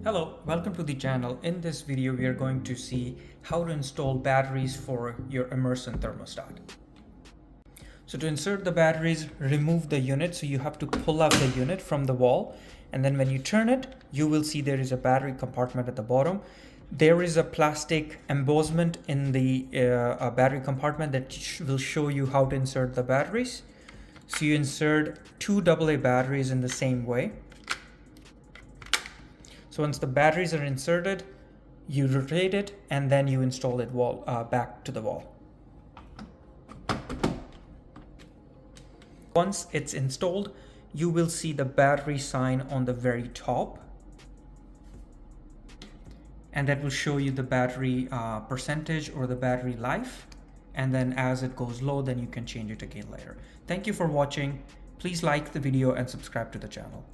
Hello, welcome to the channel. In this video, we are going to see how to install batteries for your Emerson thermostat. So to insert the batteries, remove the unit. So you have to pull out the unit from the wall. And then when you turn it, you will see there is a battery compartment at the bottom. There is a plastic embossment in the battery compartment that will show you how to insert the batteries. So you insert two AA batteries in the same way. So once the batteries are inserted, you rotate it and then you install it back to the wall. Once it's installed, you will see the battery sign on the very top. And that will show you the battery percentage or the battery life. And then as it goes low, then you can change it again later. Thank you for watching. Please like the video and subscribe to the channel.